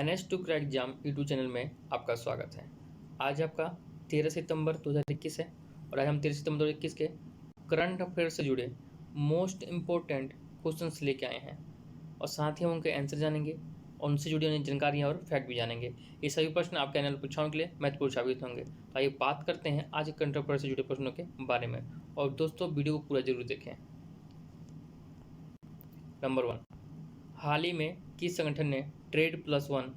Manage to crack exam YouTube channel में आपका स्वागत है। आज आपका 13 सितंबर 2021 है और आज हम 13 सितंबर 2021 के करंट अफेयर से जुड़े मोस्ट इम्पोर्टेंट क्वेश्चंस लेके आए हैं और साथ ही हम उनके आंसर जानेंगे और उनसे जुड़ी हुई जानकारियाँ और फैक्ट भी जानेंगे। ये सभी प्रश्न आपके चैनल परीक्षाओं के लिए महत्वपूर्ण साबित होंगे। तो आइए बात करते हैं आज करंट अफेयर से जुड़े प्रश्नों के बारे में और दोस्तों वीडियो को पूरा जरूर देखें। नंबर 1, हाल ही में किस संगठन ने ट्रेड+1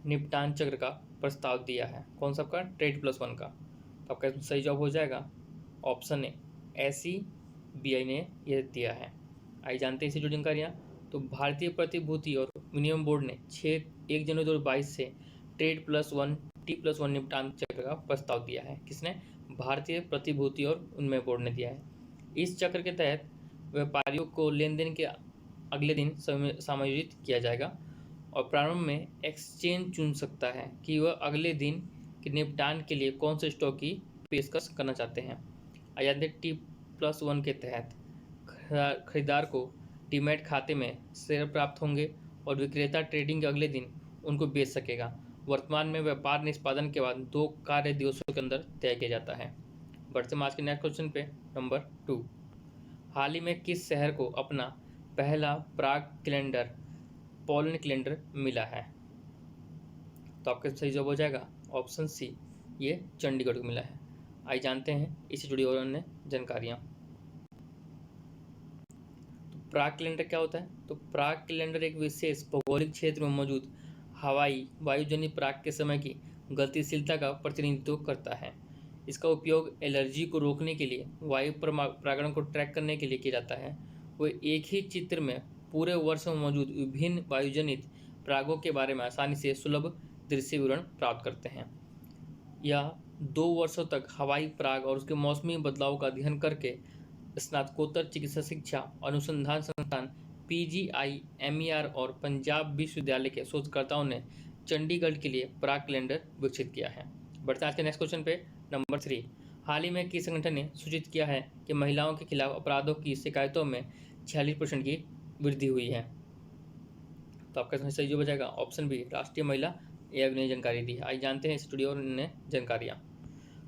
निपटान चक्र का प्रस्ताव दिया है? कौन सा आपका ट्रेड+1 का? तो आपका सही जवाब हो जाएगा ऑप्शन ए, SEBI ने यह दिया है। आइए जानते हैं इससे जुड़ी जानकारियाँ। तो भारतीय प्रतिभूति और विनिमय बोर्ड ने 1 जनवरी 2022 से ट्रेड+1 T+1 निपटान चक्र का प्रस्ताव दिया है। किसने? भारतीय प्रतिभूति और विनिमय बोर्ड ने दिया है। इस चक्र के तहत व्यापारियों को लेन देन के अगले दिन समायोजित किया जाएगा और प्रारंभ में एक्सचेंज चुन सकता है कि वह अगले दिन के निपटान के लिए कौन से स्टॉक की पेशकश करना चाहते हैं। आयात T+1 के तहत खरीदार को डीमैट खाते में शेयर प्राप्त होंगे और विक्रेता ट्रेडिंग के अगले दिन उनको बेच सकेगा। वर्तमान में व्यापार निष्पादन के बाद 2 कार्य दिवसों के अंदर तय किया जाता है। बढ़ते हैं आज के नेक्स्ट क्वेश्चन पे। नंबर 2, हाल ही में किस शहर को अपना पहला प्राग कैलेंडर पोलन कैलेंडर मिला है? तो आपका सही जवाब हो जाएगा ऑप्शन सी, ये चंडीगढ़ को मिला है। आइए जानते हैं इससे जुड़ी और अन्य जानकारियाँ। तो प्राग कैलेंडर क्या होता है? तो प्राग कैलेंडर एक विशेष भौगोलिक क्षेत्र में मौजूद हवाई वायुजनित प्राग के समय की गतिशीलता का प्रतिनिधित्व करता है। इसका उपयोग एलर्जी को रोकने के लिए, वायु परागण को ट्रैक करने के लिए किया जाता है। वो एक ही चित्र में पूरे वर्ष में मौजूद विभिन्न वायुजनित प्रागों के बारे में आसानी से सुलभ दृश्य विवरण प्राप्त करते हैं। यह 2 वर्षों तक हवाई प्राग और उसके मौसमी बदलाव का अध्ययन करके स्नातकोत्तर चिकित्सा शिक्षा अनुसंधान संस्थान PGI-MER और पंजाब विश्वविद्यालय के शोधकर्ताओं ने चंडीगढ़ के लिए प्राग कैलेंडर विकसित किया है। बढ़ते आज के नेक्स्ट क्वेश्चन पे। नंबर 3, हाल ही में किस संगठन ने सूचित किया है कि महिलाओं के खिलाफ अपराधों की शिकायतों में 46% की वृद्धि हुई है? तो आपका सही जवाब हो जाएगा ऑप्शन बी, राष्ट्रीय महिला आयोग ने जानकारी दी है। आइए जानते हैं स्टूडियो और अन्य जानकारियाँ।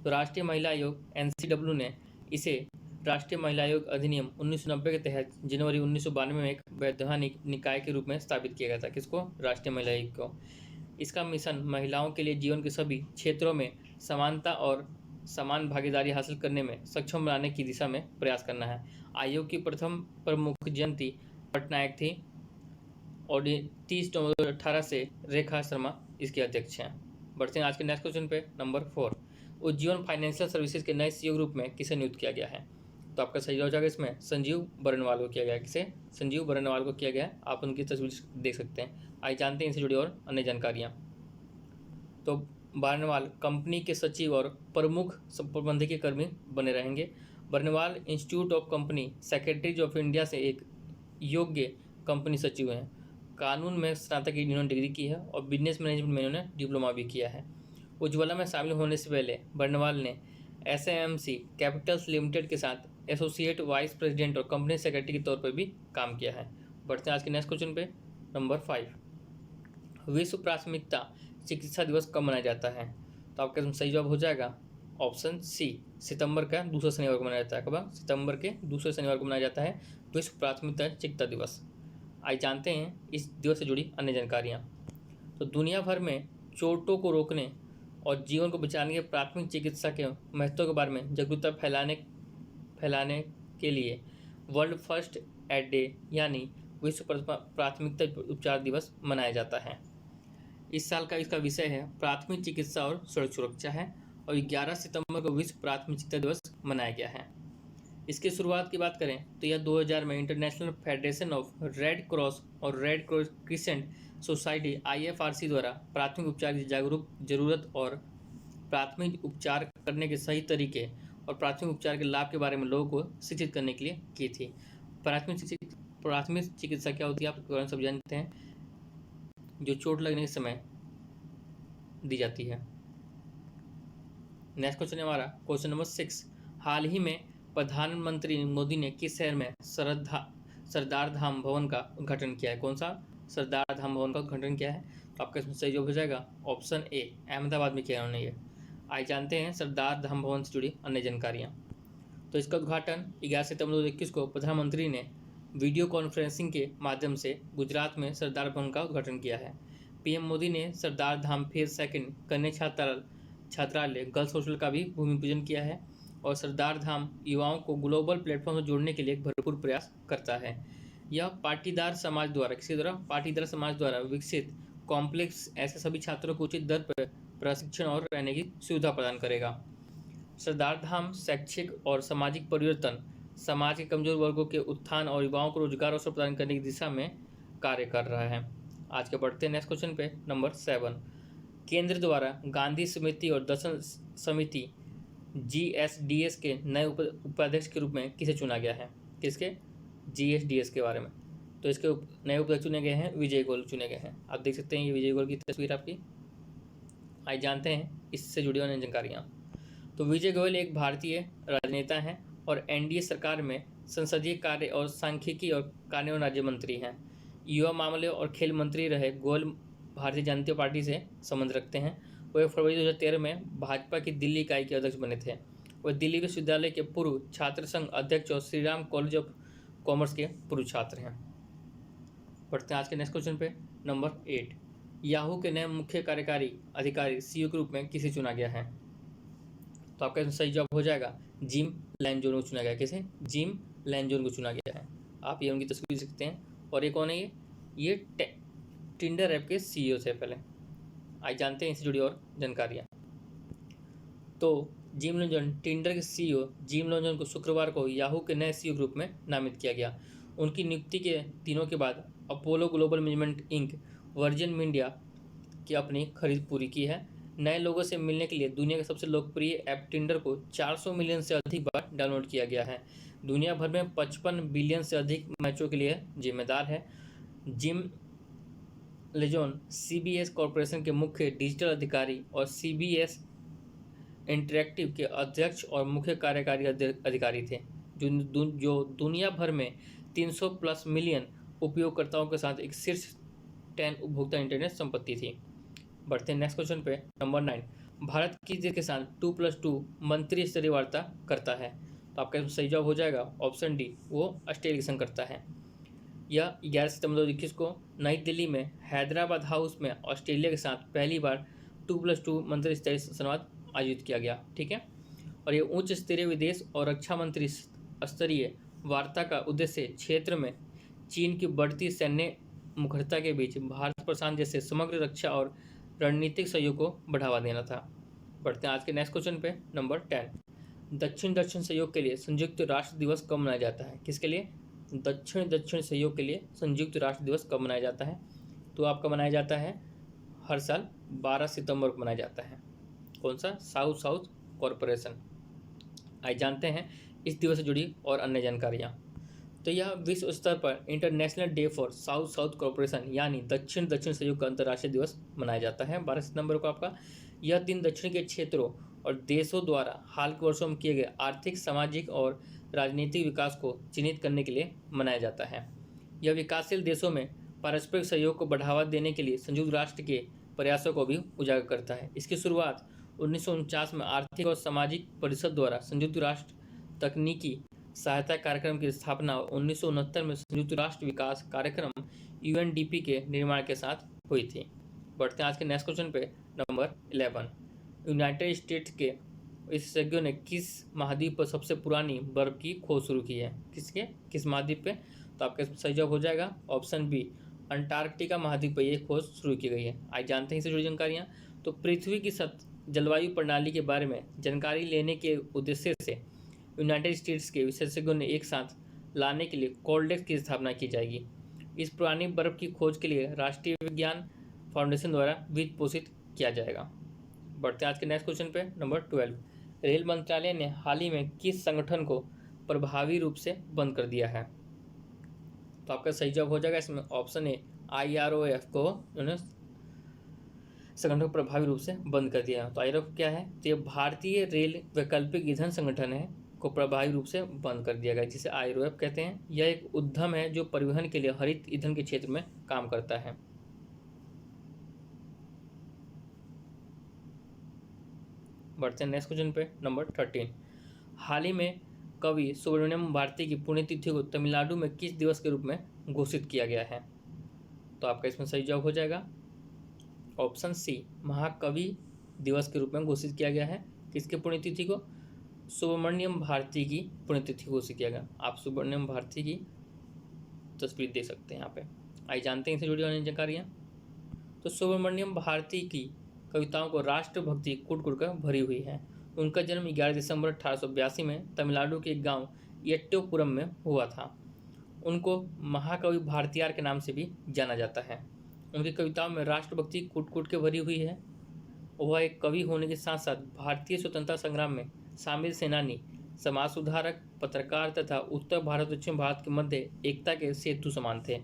तो राष्ट्रीय महिला आयोग NCW ने इसे राष्ट्रीय महिला आयोग अधिनियम 1990 के तहत जनवरी 1992 में एक वैधानिक निकाय के रूप में स्थापित किया गया था। किसको? राष्ट्रीय महिला आयोग को। इसका मिशन महिलाओं के लिए जीवन के सभी क्षेत्रों में समानता और समान भागीदारी हासिल करने में सक्षम बनाने की दिशा में प्रयास करना है। आयोग की प्रथम प्रमुख जयंती पटनायक थी और 30 नवंबर 2018 से रेखा शर्मा इसके अध्यक्ष हैं। बढ़ते हैं आज के नेक्स्ट क्वेश्चन पे। नंबर 4, उज्जीवन फाइनेंशियल सर्विसेज के नए CEO रूप में किसे नियुक्त किया गया है? तो आपका सही हो जाएगा इसमें संजीव बरनवाल को किया गया है। किसे? संजीव बरनवाल को किया गया है। आप उनकी तस्वीर देख सकते हैं। आइए जानते हैं इनसे जुड़ी और अन्य जानकारियाँ। तो बरनवाल कंपनी के सचिव और प्रमुख प्रबंधकीय कर्मी बने रहेंगे। Barnwal institute of company secretaries of India से एक योग्य कंपनी सचिव हैं। कानून में स्नातक की इन्होंने डिग्री की है और बिजनेस मैनेजमेंट में इन्होंने डिप्लोमा भी किया है। उज्ज्वला में शामिल होने से पहले बरनवाल ने SMC कैपिटल्स लिमिटेड के साथ एसोसिएट वाइस प्रेसिडेंट और कंपनी सेक्रेटरी के तौर पर भी काम किया है। बढ़ते हैं आज के नेक्स्ट क्वेश्चन पे। नंबर 5, विश्व प्राथमिकता चिकित्सा दिवस कब मनाया जाता है? तो आपका सही जवाब हो जाएगा ऑप्शन सी, सितंबर का दूसरा शनिवार को मनाया जाता है। कब? सितंबर के दूसरे शनिवार को मनाया जाता है विश्व प्राथमिकता चिकित्सा दिवस। आइए जानते हैं इस दिवस से जुड़ी अन्य जानकारियाँ। तो दुनिया भर में चोटों को रोकने और जीवन को बचाने के प्राथमिक चिकित्सा के महत्व के बारे में जागरूकता फैलाने के लिए वर्ल्ड फर्स्ट एड डे यानी विश्व प्राथमिकता उपचार दिवस मनाया जाता है। इस साल का इसका विषय है प्राथमिक चिकित्सा और सड़क सुरक्षा है और 11 सितंबर को विश्व प्राथमिक चिकित्सा दिवस मनाया गया है। इसकी शुरुआत की बात करें तो यह 2000 में International Federation of Red Cross और Red Cross Crescent Society IFRC द्वारा प्राथमिक उपचार की जरूरत और प्राथमिक उपचार करने के सही तरीके और प्राथमिक उपचार के लाभ के बारे में लोगों को शिक्षित करने के लिए की थी। प्राथमिक चिकित्सा क्या होती है आप सब जानते हैं, जो चोट लगने के समय दी जाती है। नेक्स्ट क्वेश्चन है हमारा क्वेश्चन नंबर 6, हाल ही में प्रधानमंत्री मोदी ने किस शहर में सरदार धाम भवन का उद्घाटन किया है? कौन सा? सरदार धाम भवन का उद्घाटन किया है? तो आपका इसमें सही जवाब हो जाएगा ऑप्शन ए, अहमदाबाद में किया उन्होंने ये। आइए जानते हैं सरदार धाम भवन से जुड़ी अन्य जानकारियाँ। तो इसका उद्घाटन 11 सितंबर 2021 को प्रधानमंत्री ने वीडियो कॉन्फ्रेंसिंग के माध्यम से गुजरात में सरदार भवन का उद्घाटन किया है। पीएम मोदी ने सरदार धाम फेज 2 कन्या छात्रालय गर्ल्स हॉस्टल का भी भूमि पूजन किया है। और सरदार धाम युवाओं को ग्लोबल प्लेटफॉर्म से जोड़ने के लिए एक भरपूर प्रयास करता है। यह पाटीदार समाज द्वारा विकसित कॉम्प्लेक्स ऐसे सभी छात्रों को उचित दर पर प्रशिक्षण और रहने की सुविधा प्रदान करेगा। सरदार धाम शैक्षिक और सामाजिक परिवर्तन, समाज के कमजोर वर्गों के उत्थान और युवाओं को रोजगार अवसर प्रदान करने की दिशा में कार्य कर रहा है। आज के बढ़ते हैं नेक्स्ट क्वेश्चन पे, नंबर 7। केंद्र द्वारा गांधी स्मृति और दर्शन समिति GSDS के नए उपाध्यक्ष के रूप में किसे चुना गया है? किसके? GSDS के बारे में। तो इसके नए उपाध्यक्ष चुने गए हैं विजय गोयल चुने गए हैं। आप देख सकते हैं ये विजय गोयल की तस्वीर आपकी। आइए जानते हैं इससे जुड़ी हुई जानकारियाँ। तो विजय गोयल एक भारतीय राजनेता हैं और NDA सरकार में संसदीय कार्य और सांख्यिकी और कानून राज्य मंत्री हैं। युवा मामले और खेल मंत्री रहे गोयल भारतीय जनता पार्टी से संबंध रखते हैं। वह फरवरी 2013 में भाजपा की दिल्ली इकाई के अध्यक्ष बने थे। वह दिल्ली विश्वविद्यालय के पूर्व छात्र संघ अध्यक्ष और Shri Ram college of commerce के पूर्व छात्र हैं। बढ़ते हैं आज के नेक्स्ट क्वेश्चन पे, नंबर 8। याहू के नए मुख्य कार्यकारी अधिकारी CEO के रूप में किसे चुना गया है? तो आपका सही जवाब हो जाएगा जिम लैंजोन को चुना गया। किसे? जिम लैंजोन को चुना गया है। आप ये उनकी तस्वीर देख सकते हैं। और ये कौन है? ये टिंडर ऐप के CEO थे पहले। आज जानते हैं इससे जुड़ी और जानकारियाँ। तो जिम लॉन्जन, टिंडर के CEO जिम लॉन्जन को शुक्रवार को याहू के नए CEO के रूप में नामित किया गया। उनकी नियुक्ति के दिनों के बाद Apollo Global Management Inc Virgin Media की अपनी खरीद पूरी की है। नए लोगों से मिलने के लिए दुनिया का सबसे लोकप्रिय ऐप टिंडर को 400 मिलियन से अधिक बार डाउनलोड किया गया है। दुनिया भर में 55 बिलियन से अधिक मैचों के लिए जिम्मेदार है। जिम लेजोन CBS कॉरपोरेशन के मुख्य डिजिटल अधिकारी और CBS इंटरैक्टिव के अध्यक्ष और मुख्य कार्यकारी अधिकारी थे, जो दुनिया भर में 300 प्लस मिलियन उपयोगकर्ताओं के साथ एक शीर्ष 10 उपभोक्ता इंटरनेट संपत्ति थी। बढ़ते हैं नेक्स्ट क्वेश्चन पे, नंबर 9। भारत किस के साथ 2+2 मंत्री स्तरीय वार्ता करता है? तो आपका सही जवाब हो जाएगा ऑप्शन डी, वो ऑस्ट्रेलिया के संग करता है। यह 11 सितंबर 2021 को नई दिल्ली में हैदराबाद हाउस में ऑस्ट्रेलिया के साथ पहली बार 2+2 मंत्री स्तरीय संवाद आयोजित किया गया। ठीक है। और ये उच्च स्तरीय विदेश और रक्षा मंत्री स्तरीय वार्ता का उद्देश्य क्षेत्र में चीन की बढ़ती सैन्य मुखरता के बीच भारत प्रशांत जैसे समग्र रक्षा और रणनीतिक सहयोग को बढ़ावा देना था। बढ़ते हैं आज के नेक्स्ट क्वेश्चन पे, नंबर 10। दक्षिण सहयोग के लिए संयुक्त राष्ट्र दिवस कब मनाया जाता है? किसके लिए? दक्षिण सहयोग के लिए संयुक्त राष्ट्र दिवस कब मनाया जाता है? तो आपका मनाया जाता है हर साल 12 सितंबर को मनाया जाता है। कौन सा? South corporation. आज जानते हैं इस दिवस से जुड़ी और अन्य जानकारियाँ। तो यह विश्व स्तर पर international day for south corporation यानी दक्षिण सहयोग का अंतर्राष्ट्रीय दिवस मनाया जाता है 12 सितंबर को आपका। यह दिन दक्षिण के क्षेत्रों और देशों द्वारा हाल के वर्षों में किए गए आर्थिक, सामाजिक और राजनीतिक विकास को चिन्हित करने के लिए मनाया जाता है। यह विकासशील देशों में पारस्परिक सहयोग को बढ़ावा देने के लिए संयुक्त राष्ट्र के प्रयासों को भी उजागर करता है। इसकी शुरुआत 1949 में आर्थिक और सामाजिक परिषद द्वारा संयुक्त राष्ट्र तकनीकी सहायता कार्यक्रम की स्थापना 1969 में संयुक्त राष्ट्र विकास कार्यक्रम UNDP के निर्माण के साथ हुई थी। बढ़ते हैं आज के नेक्स्ट क्वेश्चन पे, नंबर 11। यूनाइटेड स्टेट्स के विशेषज्ञों ने किस महाद्वीप पर सबसे पुरानी बर्फ की खोज शुरू की है? किस महाद्वीप पे? तो आपका सही जवाब हो जाएगा ऑप्शन बी, अंटार्कटिका महाद्वीप पर यह खोज शुरू की गई है। आज जानते हैं इससे जुड़ी जानकारियाँ। तो पृथ्वी की जलवायु प्रणाली के बारे में जानकारी लेने के उद्देश्य से यूनाइटेड स्टेट्स के विशेषज्ञों ने एक साथ लाने के लिए कोल्डेक्स की स्थापना की जाएगी। इस पुरानी बर्फ की खोज के लिए राष्ट्रीय विज्ञान फाउंडेशन द्वारा वित्त पोषित किया जाएगा। बढ़ते आज के नेक्स्ट क्वेश्चन पे, नंबर 12। रेल मंत्रालय ने हाल ही में किस संगठन को प्रभावी रूप से बंद कर दिया है? तो आपका सही जवाब हो जाएगा इसमें ऑप्शन ए, IROF को उन्होंने संगठन को प्रभावी रूप से बंद कर दिया। तो IROF क्या है? तो ये भारतीय रेल वैकल्पिक ईंधन संगठन है, को प्रभावी रूप से बंद कर दिया गया, जिसे आईरोएफ कहते हैं। यह एक उद्यम है जो परिवहन के लिए हरित ईंधन के क्षेत्र में काम करता है। बढ़ते हैं नेक्स्ट क्वेश्चन पे, नंबर 13। हाल ही में कवि सुब्रमण्यम भारती की पुण्यतिथि को तमिलनाडु में किस दिवस के रूप में घोषित किया गया है? तो आपका इसमें सही जवाब हो जाएगा ऑप्शन सी, महाकवि दिवस के रूप में घोषित किया गया है। किसके पुण्यतिथि को? सुब्रमण्यम भारती की पुण्यतिथि घोषित किया गया। आप सुब्रमण्यम भारती की तस्वीर देख सकते हैं यहाँ पे। आइए जानते हैं इससे जुड़ी अन्य जानकारियाँ। तो सुब्रमण्यम भारती की कविताओं को राष्ट्रभक्ति कुट कुट कर भरी हुई है। उनका जन्म 11 दिसंबर 1882 में तमिलनाडु के एक गांव एट्टोपुरम में हुआ था। उनको महाकवि भारतीयार के नाम से भी जाना जाता है। उनकी कविताओं में राष्ट्रभक्ति कुट कुट के भरी हुई है। वह एक कवि होने के साथ साथ भारतीय स्वतंत्रता संग्राम में शामिल सेनानी, समाज सुधारक, पत्रकार तथा उत्तर भारत दक्षिण भारत के मध्य एकता के सेतु समान थे।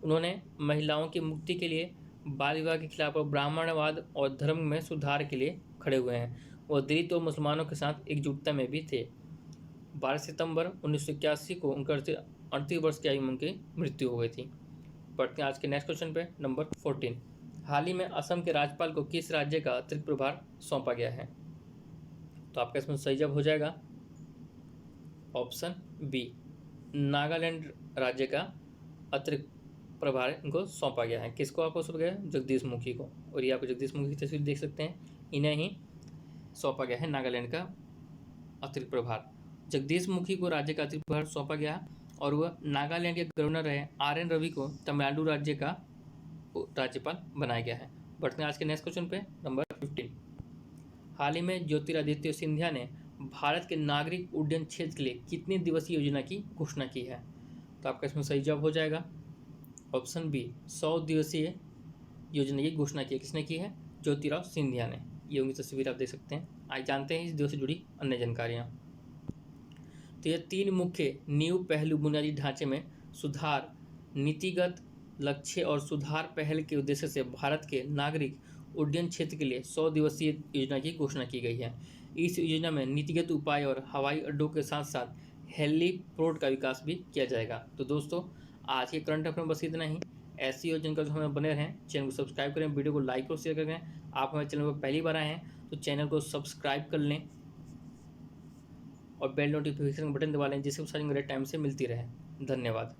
उन्होंने महिलाओं की मुक्ति के लिए, बाल विवाह के खिलाफ और ब्राह्मणवाद और धर्म में सुधार के लिए खड़े हुए हैं। वह दलित और मुसलमानों के साथ एकजुटता में भी थे। 12 सितंबर 1981 को उनके 38 वर्ष की आयु में उनकी मृत्यु हो गई थी। पढ़ते हैं आज के नेक्स्ट क्वेश्चन पे, नंबर 14। हाल ही में असम के राज्यपाल को किस राज्य का अतिरिक्त प्रभार सौंपा गया है? तो आपका इसमें सही जवाब हो जाएगा ऑप्शन बी, नागालैंड राज्य का अतिरिक्त प्रभार इनको सौंपा गया है। किसको आपको सौंपा गया है? जगदीश मुखी को। और ये आप जगदीश मुखी की तस्वीर देख सकते हैं, इन्हें ही सौंपा गया है नागालैंड का अतिरिक्त प्रभार। जगदीश मुखी को राज्य का अतिरिक्त प्रभार सौंपा गया और वह नागालैंड के गवर्नर रहे RN रवि को तमिलनाडु राज्य का राज्यपाल बनाया गया है। बढ़ते हैं आज के नेक्स्ट क्वेश्चन पे, नंबर 15। हाल ही में ज्योतिरादित्य सिंधिया ने भारत के नागरिक उड्डयन क्षेत्र के लिए कितनी दिवसीय योजना की घोषणा की है? तो आपका इसमें सही जवाब हो जाएगा ऑप्शन बी, 100 दिवसीय योजना की घोषणा की। किसने की है? ज्योतिराव सिंधिया ने। ये उनकी तस्वीर आप देख सकते हैं। आइए जानते हैं इस दिवस से जुड़ी अन्य जानकारियाँ। तो यह 3 मुख्य नींव पहलू बुनियादी ढांचे में सुधार, नीतिगत लक्ष्य और सुधार पहल के उद्देश्य से भारत के नागरिक उड्डयन क्षेत्र के लिए 100 दिवसीय योजना की घोषणा की गई है। इस योजना में नीतिगत उपाय और हवाई अड्डों के साथ साथ हेलीपोर्ट का विकास भी किया जाएगा। तो दोस्तों, आज के करंट अफेयर में बस इतना ही। ऐसी योजना का जो हमें बने रहें, चैनल को सब्सक्राइब करें, वीडियो को लाइक और शेयर करें। आप हमारे चैनल पर पहली बार आए हैं तो चैनल को सब्सक्राइब कर लें और बेल नोटिफिकेशन बटन दबा लें, जिससे सारी टाइम से मिलती रहे। धन्यवाद।